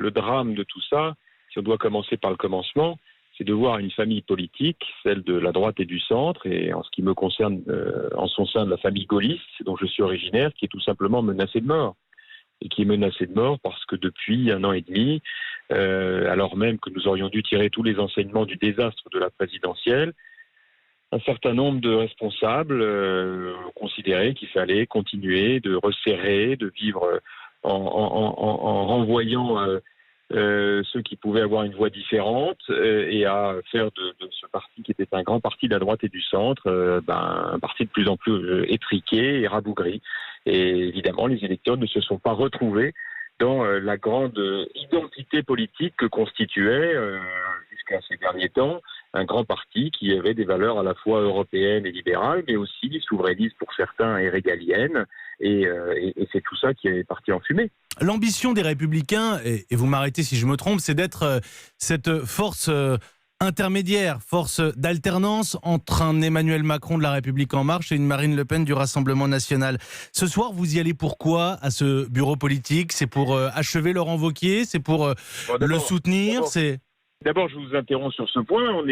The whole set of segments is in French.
le drame de tout ça, si on doit commencer par le commencement, c'est de voir une famille politique, celle de la droite et du centre, et en ce qui me concerne, en son sein de la famille gaulliste, dont je suis originaire, qui est tout simplement menacée de mort. Et qui est menacée de mort parce que depuis 1 an et demi, alors même que nous aurions dû tirer tous les enseignements du désastre de la présidentielle, un certain nombre de responsables ont considéré qu'il fallait continuer de resserrer, de vivre en renvoyant ceux qui pouvaient avoir une voix différente et à faire de ce parti qui était un grand parti de la droite et du centre un parti de plus en plus étriqué et rabougri. Et évidemment, les électeurs ne se sont pas retrouvés dans la grande identité politique que constituait, jusqu'à ces derniers temps, un grand parti qui avait des valeurs à la fois européennes et libérales, mais aussi souverainistes pour certains et régaliennes. Et c'est tout ça qui est parti en fumée. L'ambition des Républicains, et vous m'arrêtez si je me trompe, c'est d'être cette force intermédiaire, force d'alternance entre un Emmanuel Macron de La République En Marche et une Marine Le Pen du Rassemblement National. Ce soir, vous y allez pourquoi à ce bureau politique? C'est pour achever Laurent Wauquiez? C'est pour le soutenir? D'abord, je vous interromps sur ce point. On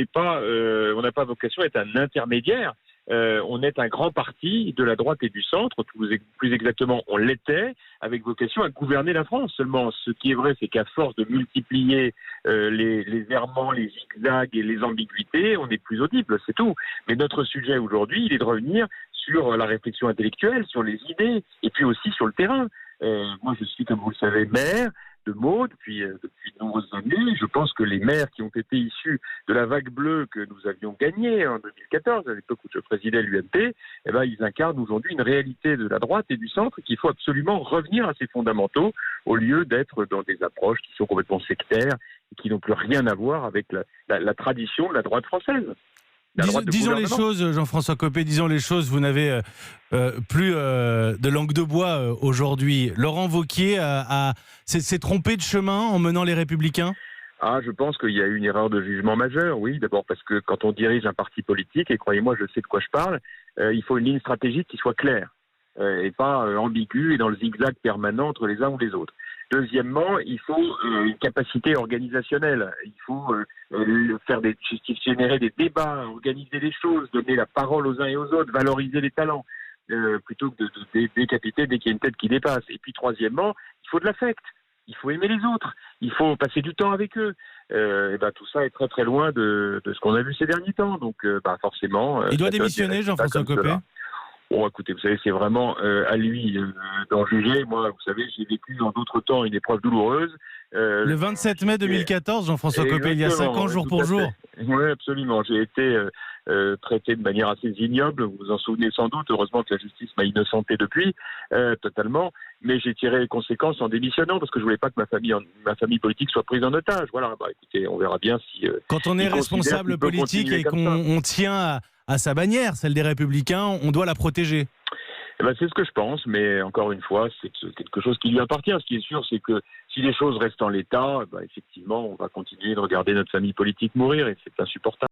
n'a pas vocation à être un intermédiaire. On est un grand parti de la droite et du centre, plus exactement, on l'était, avec vocation à gouverner la France. Seulement, ce qui est vrai, c'est qu'à force de multiplier les errements, les zigzags et les ambiguïtés, on est plus audible, c'est tout. Mais notre sujet aujourd'hui, il est de revenir sur la réflexion intellectuelle, sur les idées, et puis aussi sur le terrain. Moi, je suis, comme vous le savez, maire de Meaux depuis de nombreuses années. Je pense que les maires qui ont été issus de la vague bleue que nous avions gagnée en 2014, à l'époque où je présidais l'UMP, ils incarnent aujourd'hui une réalité de la droite et du centre qu'il faut absolument revenir à ses fondamentaux au lieu d'être dans des approches qui sont complètement sectaires et qui n'ont plus rien à voir avec la tradition de la droite française. Disons les choses, Jean-François Copé, disons les choses, vous n'avez plus de langue de bois aujourd'hui. Laurent Wauquiez s'est trompé de chemin en menant les Républicains ? Je pense qu'il y a eu une erreur de jugement majeure, oui. D'abord parce que quand on dirige un parti politique, et croyez-moi, je sais de quoi je parle, il faut une ligne stratégique qui soit claire et pas ambiguë et dans le zigzag permanent entre les uns ou les autres. Deuxièmement, il faut une capacité organisationnelle. Il faut générer des débats, organiser les choses, donner la parole aux uns et aux autres, valoriser les talents, plutôt que de décapiter dès qu'il y a une tête qui dépasse. Et puis troisièmement, il faut de l'affect. Il faut aimer les autres. Il faut passer du temps avec eux. Tout ça est très très loin de ce qu'on a vu ces derniers temps. Donc forcément... Il doit démissionner, Jean-François Copé ? Bon, écoutez, vous savez, c'est vraiment à lui d'en juger. Moi, vous savez, j'ai vécu en d'autres temps une épreuve douloureuse. Le 27 mai 2014, Jean-François Copé, il y a 5 ans, jour pour jour. Oui, absolument. J'ai été traité de manière assez ignoble. Vous vous en souvenez sans doute. Heureusement que la justice m'a innocenté depuis, totalement. Mais j'ai tiré les conséquences en démissionnant parce que je voulais pas que ma famille politique soit prise en otage. Voilà. Écoutez, on verra bien si. Quand on est responsable politique et qu'on tient à sa bannière, celle des Républicains, on doit la protéger. C'est ce que je pense, mais encore une fois, c'est quelque chose qui lui appartient. Ce qui est sûr, c'est que si les choses restent en l'état, effectivement, on va continuer de regarder notre famille politique mourir et c'est insupportable.